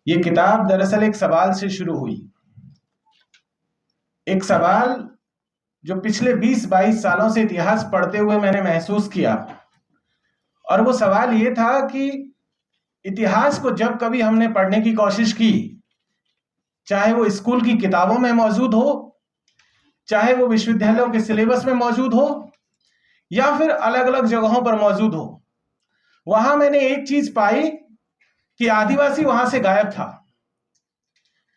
ये किताब दरअसल एक सवाल से शुरू हुई। एक सवाल जो पिछले 20-22 सालों से इतिहास पढ़ते हुए मैंने महसूस किया। और वो सवाल ये था कि इतिहास को जब कभी हमने पढ़ने की कोशिश की, चाहे वो स्कूल की किताबों में मौजूद हो, चाहे वो विश्वविद्यालयों के सिलेबस में मौजूद हो, या फिर अलग अलग जगहों पर मौजूद हो, वहां मैंने एक चीज पाई कि आदिवासी वहां से गायब था।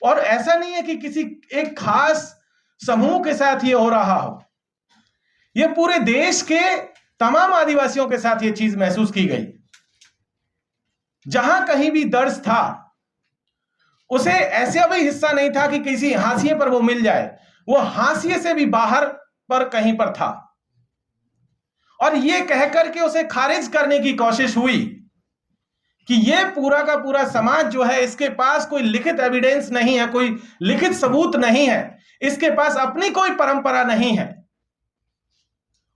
और ऐसा नहीं है कि किसी एक खास समूह के साथ ये हो रहा हो, ये पूरे देश के तमाम आदिवासियों के साथ ये चीज महसूस की गई। जहां कहीं भी दर्ज था, उसे ऐसा भी हिस्सा नहीं था कि किसी हाशिए पर वो मिल जाए, वो हाशिए से भी बाहर पर कहीं पर था। और ये कहकर के उसे खारिज करने की कोशिश हुई कि ये पूरा का पूरा समाज जो है, इसके पास कोई लिखित एविडेंस नहीं है, कोई लिखित सबूत नहीं है, इसके पास अपनी कोई परंपरा नहीं है।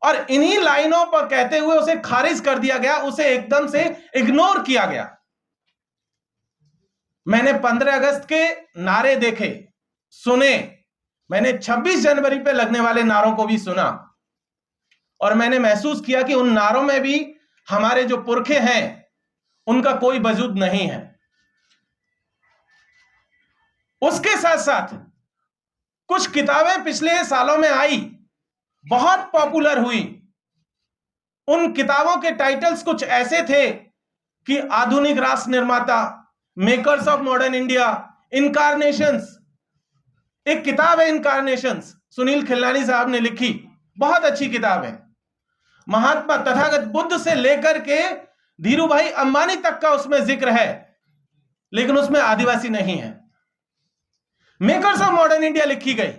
और इन्हीं लाइनों पर कहते हुए उसे खारिज कर दिया गया, उसे एकदम से इग्नोर किया गया। मैंने 15 अगस्त के नारे देखे, सुने, मैंने 26 जनवरी पे लगने वाले नारों को भी सुना, और मैंने महसूस किया कि उन नारों में भी हमारे जो पुरखे हैं उनका कोई वजूद नहीं है। उसके साथ साथ कुछ किताबें पिछले सालों में आई, बहुत पॉपुलर हुई। उन किताबों के टाइटल्स कुछ ऐसे थे कि आधुनिक राष्ट्र निर्माता, makers of modern India, incarnations. एक किताब है इनकारनेशंस, सुनील खिल्लानी साहब ने लिखी, बहुत अच्छी किताब है। महात्मा तथागत बुद्ध से लेकर के धीरूभाई अंबानी तक का उसमें जिक्र है, लेकिन उसमें आदिवासी नहीं है। मेकर्स ऑफ मॉडर्न इंडिया लिखी गई,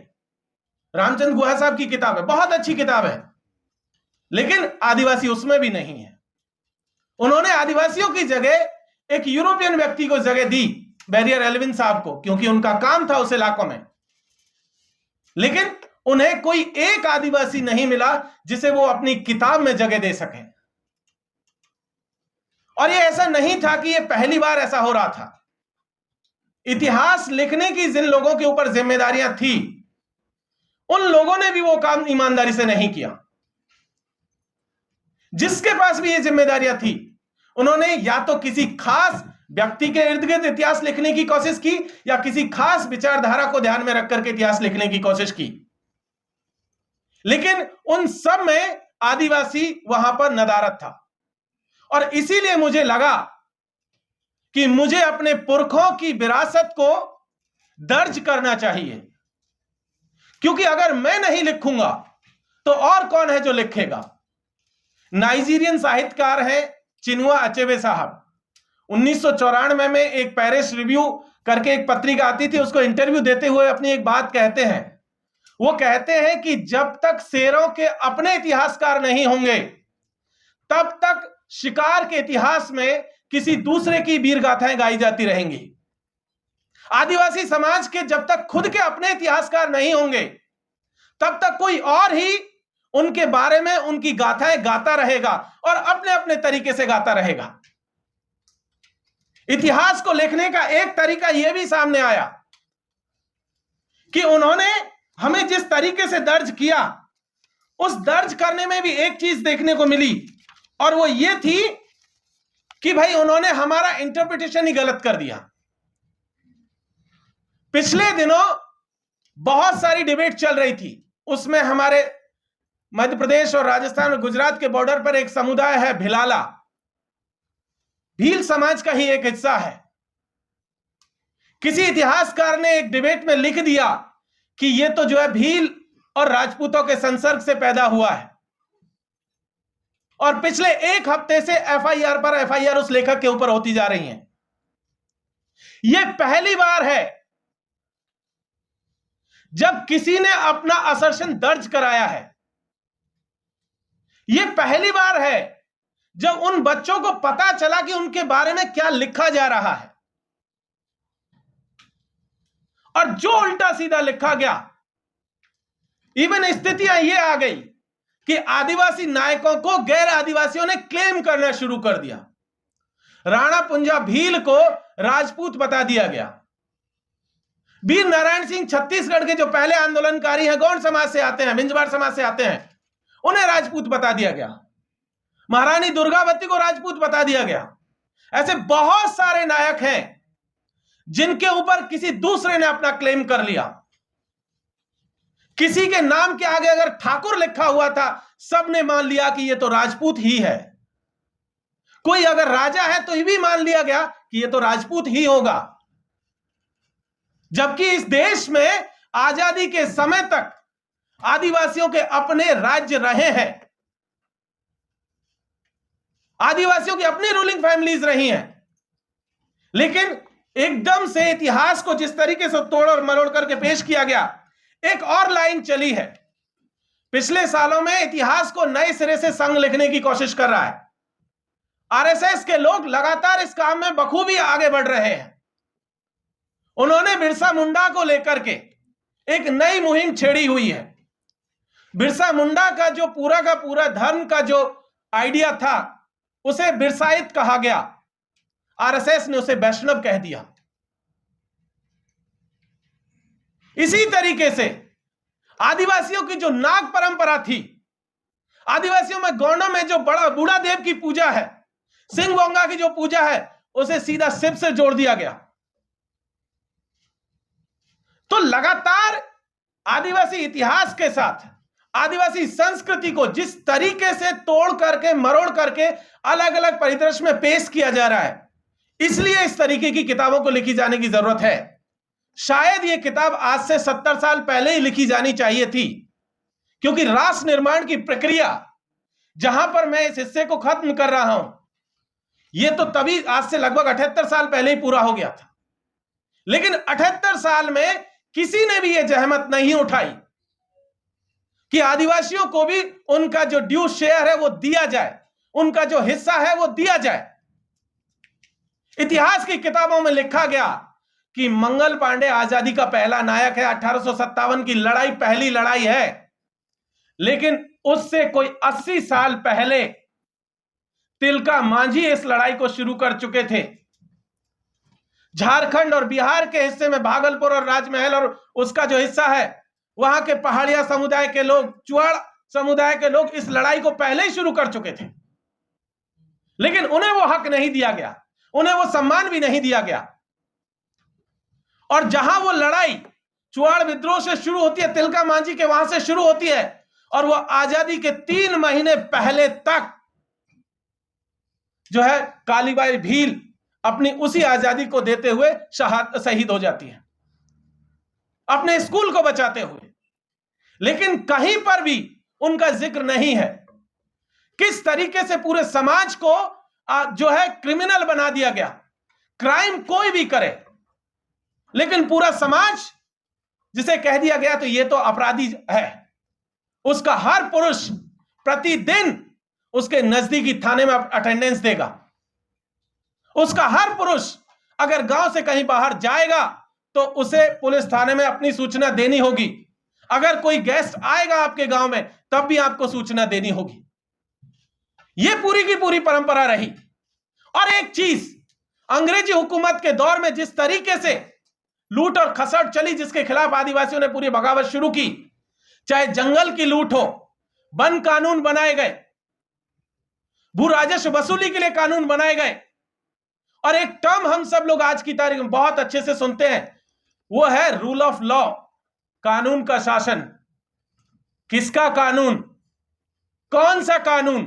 रामचंद्र गुहा साहब की किताब है, बहुत अच्छी किताब है, लेकिन आदिवासी उसमें भी नहीं है। उन्होंने आदिवासियों की जगह एक यूरोपियन व्यक्ति को जगह दी, बैरियर एल्विन साहब को, क्योंकि उनका काम था उस इलाकों में। लेकिन उन्हें कोई एक आदिवासी नहीं मिला जिसे वो अपनी किताब में जगह दे सके। और ये ऐसा नहीं था कि ये पहली बार ऐसा हो रहा था। इतिहास लिखने की जिन लोगों के ऊपर जिम्मेदारियां थी, उन लोगों ने भी वो काम ईमानदारी से नहीं किया। जिसके पास भी ये जिम्मेदारियां थी, उन्होंने या तो किसी खास व्यक्ति के इर्द गिर्द इतिहास लिखने की कोशिश की, या किसी खास विचारधारा को ध्यान में रखकर के इतिहास लिखने की कोशिश की। लेकिन उन सब में आदिवासी वहां पर नदारद था। और इसीलिए मुझे लगा कि मुझे अपने पुरखों की विरासत को दर्ज करना चाहिए, क्योंकि अगर मैं नहीं लिखूंगा तो और कौन है जो लिखेगा। नाइजीरियन साहित्यकार हैं चिनुआ अचेबे साहब। 1994 में एक पेरिस रिव्यू करके एक पत्रिका आती थी, उसको इंटरव्यू देते हुए अपनी एक बात कहते हैं। वो कहते हैं कि जब तक शेरों के अपने इतिहासकार नहीं होंगे, तब तक शिकार के इतिहास में किसी दूसरे की वीर गाथाएं गाई जाती रहेंगी। आदिवासी समाज के जब तक खुद के अपने इतिहासकार नहीं होंगे, तब तक कोई और ही उनके बारे में उनकी गाथाएं गाता रहेगा, और अपने अपने तरीके से गाता रहेगा। इतिहास को लिखने का एक तरीका यह भी सामने आया कि उन्होंने हमें जिस तरीके से दर्ज किया, उस दर्ज करने में भी एक चीज देखने को मिली, और वो ये थी कि भाई उन्होंने हमारा इंटरप्रिटेशन ही गलत कर दिया। पिछले दिनों बहुत सारी डिबेट चल रही थी, उसमें हमारे मध्य प्रदेश और राजस्थान और गुजरात के बॉर्डर पर एक समुदाय है भिलाला, भील समाज का ही एक हिस्सा है। किसी इतिहासकार ने एक डिबेट में लिख दिया कि यह तो जो है भील और राजपूतों के संसर्ग से पैदा हुआ है, और पिछले एक हफ्ते से एफआईआर पर एफआईआर उस लेखक के ऊपर होती जा रही हैं। यह पहली बार है जब किसी ने अपना असर्शन दर्ज कराया है। यह पहली बार है जब उन बच्चों को पता चला कि उनके बारे में क्या लिखा जा रहा है, और जो उल्टा सीधा लिखा गया। इवन स्थितियां यह आ गई कि आदिवासी नायकों को गैर आदिवासियों ने क्लेम करना शुरू कर दिया। राणा पुंजा भील को राजपूत बता दिया गया। वीर नारायण सिंह छत्तीसगढ़ के जो पहले आंदोलनकारी हैं, गौंड समाज से आते हैं, बिंजवाड़ समाज से आते हैं, उन्हें राजपूत बता दिया गया। महारानी दुर्गावती को राजपूत बता दिया गया। ऐसे बहुत सारे नायक हैं जिनके ऊपर किसी दूसरे ने अपना क्लेम कर लिया। किसी के नाम के आगे अगर ठाकुर लिखा हुआ था, सबने मान लिया कि यह तो राजपूत ही है। कोई अगर राजा है तो ये भी मान लिया गया कि यह तो राजपूत ही होगा। जबकि इस देश में आजादी के समय तक आदिवासियों के अपने राज्य रहे हैं, आदिवासियों की अपनी रूलिंग फैमिलीज रही हैं, लेकिन एकदम से इतिहास को जिस तरीके से तोड़ और मरोड़ करके पेश किया गया, एक और लाइन चली है। पिछले सालों में इतिहास को नए सिरे से संग लिखने की कोशिश कर रहा है। आरएसएस के लोग लगातार इस काम में बखूबी आगे बढ़ रहे हैं। उन्होंने बिरसा मुंडा को लेकर के एक नई मुहिम छेड़ी हुई है। बिरसा मुंडा का जो पूरा धर्म का जो आइडिया था, उसे बिरसाइत कहा गया। आरएसएस ने उसे वैष्णव कह दिया। इसी तरीके से आदिवासियों की जो नाग परंपरा थी, आदिवासियों में गौंडों में जो बड़ा बूढ़ा देव की पूजा है, सिंह बोंगा की जो पूजा है, उसे सीधा शिव से जोड़ दिया गया। तो लगातार आदिवासी इतिहास के साथ आदिवासी संस्कृति को जिस तरीके से तोड़ करके मरोड़ करके अलग अलग परिदृश्य में पेश किया जा रहा है, इसलिए इस तरीके की किताबों को लिखी जाने की जरूरत है। शायद यह किताब आज से 70 साल पहले ही लिखी जानी चाहिए थी, क्योंकि राष्ट्र निर्माण की प्रक्रिया जहां पर मैं इस हिस्से को खत्म कर रहा हूं, यह तो तभी आज से लगभग 78 साल पहले ही पूरा हो गया था। लेकिन 78 साल में किसी ने भी यह जहमत नहीं उठाई कि आदिवासियों को भी उनका जो ड्यू शेयर है वो दिया जाए, उनका जो हिस्सा है वो दिया जाए। इतिहास की किताबों में लिखा गया कि मंगल पांडे आजादी का पहला नायक है। 1857 की लड़ाई पहली लड़ाई है, लेकिन उससे कोई 80 साल पहले तिलका मांझी इस लड़ाई को शुरू कर चुके थे। झारखंड और बिहार के हिस्से में भागलपुर और राजमहल और उसका जो हिस्सा है, वहां के पहाड़िया समुदाय के लोग, चुआड़ समुदाय के लोग इस लड़ाई को पहले ही शुरू कर चुके थे, लेकिन उन्हें वो हक नहीं दिया गया, उन्हें वो सम्मान भी नहीं दिया गया। और जहां वो लड़ाई चुआड़ विद्रोह से शुरू होती है, तिलका मांझी के वहां से शुरू होती है, और वो आजादी के 3 महीने पहले तक जो है कालीबाई भील अपनी उसी आजादी को देते हुए शहीद हो जाती है, अपने स्कूल को बचाते हुए। लेकिन कहीं पर भी उनका जिक्र नहीं है। किस तरीके से पूरे समाज को जो है क्रिमिनल बना दिया गया। क्राइम कोई भी करे, लेकिन पूरा समाज जिसे कह दिया गया तो ये तो अपराधी है। उसका हर पुरुष प्रतिदिन उसके नजदीकी थाने में अटेंडेंस देगा। उसका हर पुरुष अगर गांव से कहीं बाहर जाएगा तो उसे पुलिस थाने में अपनी सूचना देनी होगी। अगर कोई गेस्ट आएगा आपके गांव में, तब भी आपको सूचना देनी होगी। यह पूरी की पूरी परंपरा रही। और एक चीज, अंग्रेजी हुकूमत के दौर में जिस तरीके से लूट और खसट चली, जिसके खिलाफ आदिवासियों ने पूरी बगावत शुरू की, चाहे जंगल की लूट हो, वन कानून बनाए गए, भू राजस्व वसूली के लिए कानून बनाए गए, और एक टर्म हम सब लोग आज की तारीख में बहुत अच्छे से सुनते हैं, वो है रूल ऑफ लॉ, कानून का शासन। किसका कानून? कौन सा कानून?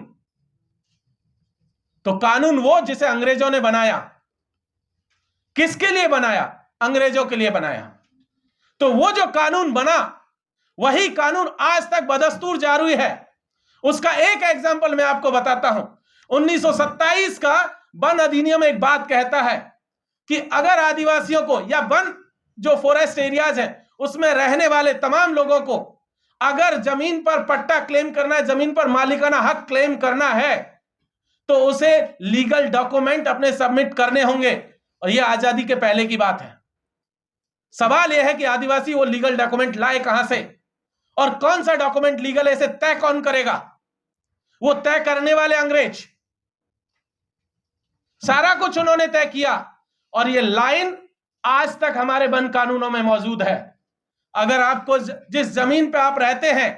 तो कानून वो जिसे अंग्रेजों ने बनाया। किसके लिए बनाया? अंग्रेजों के लिए बनाया। तो वो जो कानून बना, वही कानून आज तक बदस्तूर जारी है। उसका एक एग्जांपल मैं आपको बताता हूं। 1927 का वन अधिनियम एक बात कहता है कि अगर आदिवासियों को या वन जो फॉरेस्ट एरियाज है उसमें रहने वाले तमाम लोगों को अगर जमीन पर पट्टा क्लेम करना है, जमीन पर मालिकाना हक क्लेम करना है, तो उसे लीगल डॉक्यूमेंट अपने सबमिट करने होंगे। और यह आजादी के पहले की बात है। सवाल यह है कि आदिवासी वो लीगल डॉक्यूमेंट लाए कहां से, और कौन सा डॉक्यूमेंट लीगल है, इसे तय कौन करेगा? वो तय करने वाले अंग्रेज। सारा कुछ उन्होंने तय किया और ये लाइन आज तक हमारे वन कानूनों में मौजूद है। अगर आपको जिस जमीन पर आप रहते हैं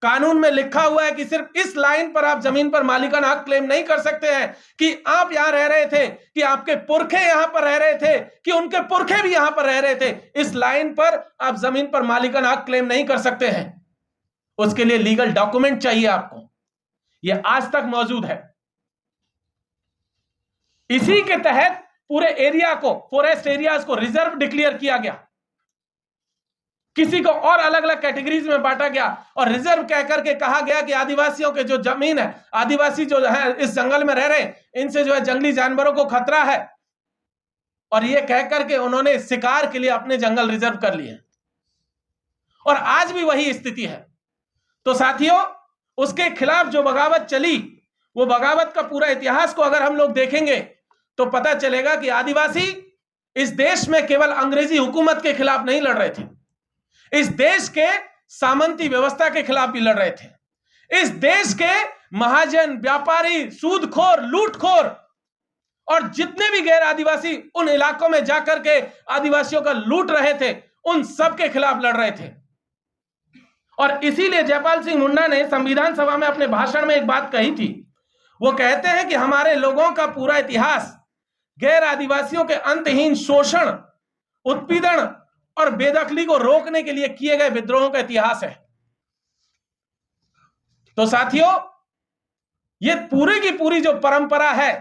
कानून में लिखा हुआ है कि सिर्फ इस लाइन पर आप जमीन पर मालिकाना हक क्लेम नहीं कर सकते हैं कि आप यहां रह रहे थे, कि आपके पुरखे यहां पर रह रहे थे, कि उनके पुरखे भी यहां पर रह रहे थे, इस लाइन पर आप जमीन पर मालिकाना हक क्लेम नहीं कर सकते हैं। उसके लिए लीगल डॉक्यूमेंट चाहिए आपको। यह आज तक मौजूद है। इसी के तहत पूरे एरिया को, फॉरेस्ट एरियाज को रिजर्व डिक्लेयर किया गया, किसी को और अलग अलग कैटेगरीज में बांटा गया और रिजर्व कहकर के कहा गया कि आदिवासियों के जो जमीन है, आदिवासी जो है इस जंगल में रह रहे हैं, इनसे जो है जंगली जानवरों को खतरा है, और ये कहकर के उन्होंने शिकार के लिए अपने जंगल रिजर्व कर लिए। और आज भी वही स्थिति है। तो साथियों, उसके खिलाफ जो बगावत चली, वो बगावत का पूरा इतिहास को अगर हम लोग देखेंगे तो पता चलेगा कि आदिवासी इस देश में केवल अंग्रेजी हुकूमत के खिलाफ नहीं लड़ रहे थे, इस देश के सामंती व्यवस्था के खिलाफ भी लड़ रहे थे। इस देश के महाजन, व्यापारी, सूदखोर, लूटखोर और जितने भी गैर आदिवासी उन इलाकों में जाकर के आदिवासियों का लूट रहे थे, उन सब के खिलाफ लड़ रहे थे। और इसीलिए जयपाल सिंह मुंडा ने संविधान सभा में अपने भाषण में एक बात कही थी। वो कहते हैं कि हमारे लोगों का पूरा इतिहास गैर आदिवासियों के अंतहीन शोषण, उत्पीड़न और बेदखली को रोकने के लिए किए गए विद्रोहों का इतिहास है। तो साथियों, ये पूरी की पूरी जो परंपरा है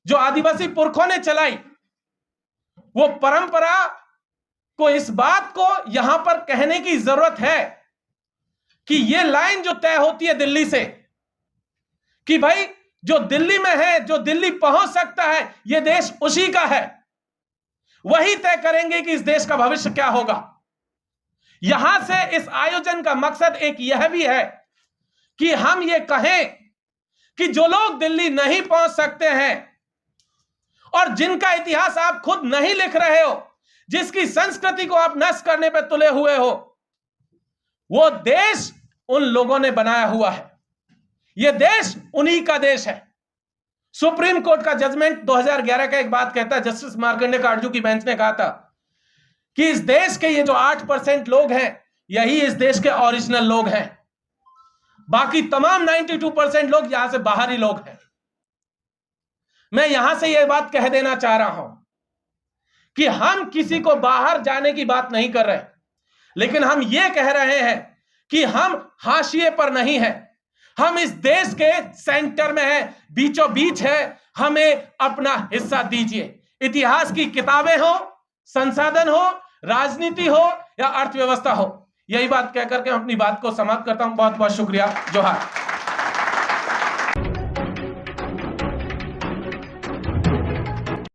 जो आदिवासी पुरखों ने चलाई, वो परंपरा को, इस बात को यहां पर कहने की जरूरत है कि ये लाइन जो तय होती है दिल्ली से, कि भाई जो दिल्ली में है, जो दिल्ली पहुंच सकता है, ये देश उसी का है, वही तय करेंगे कि इस देश का भविष्य क्या होगा। यहां से इस आयोजन का मकसद एक यह भी है कि हम ये कहें कि जो लोग दिल्ली नहीं पहुंच सकते हैं और जिनका इतिहास आप खुद नहीं लिख रहे हो, जिसकी संस्कृति को आप नष्ट करने पर तुले हुए हो, वो देश उन लोगों ने बनाया हुआ है। यह देश उन्हीं का देश है। सुप्रीम कोर्ट का जजमेंट 2011 का एक बात कहता है, जस्टिस मार्कंडे काटजू की बेंच ने कहा था कि इस देश के ये जो 8% लोग हैं, यही इस देश के ओरिजिनल लोग हैं, बाकी तमाम 92% लोग यहां से बाहरी लोग हैं। मैं यहां से यह बात कह देना चाह रहा हूं कि हम किसी को बाहर जाने की बात नहीं कर रहे, लेकिन हम यह कह रहे हैं कि हम हाशिए पर नहीं हैं, हम इस देश के सेंटर में हैं, बीचों बीच है। हमें अपना हिस्सा दीजिए। इतिहास की किताबें हो, संसाधन हो, राजनीति हो या अर्थव्यवस्था हो। यही बात कहकर के हम अपनी बात को समाप्त करता हूं। बहुत बहुत शुक्रिया। जोहार।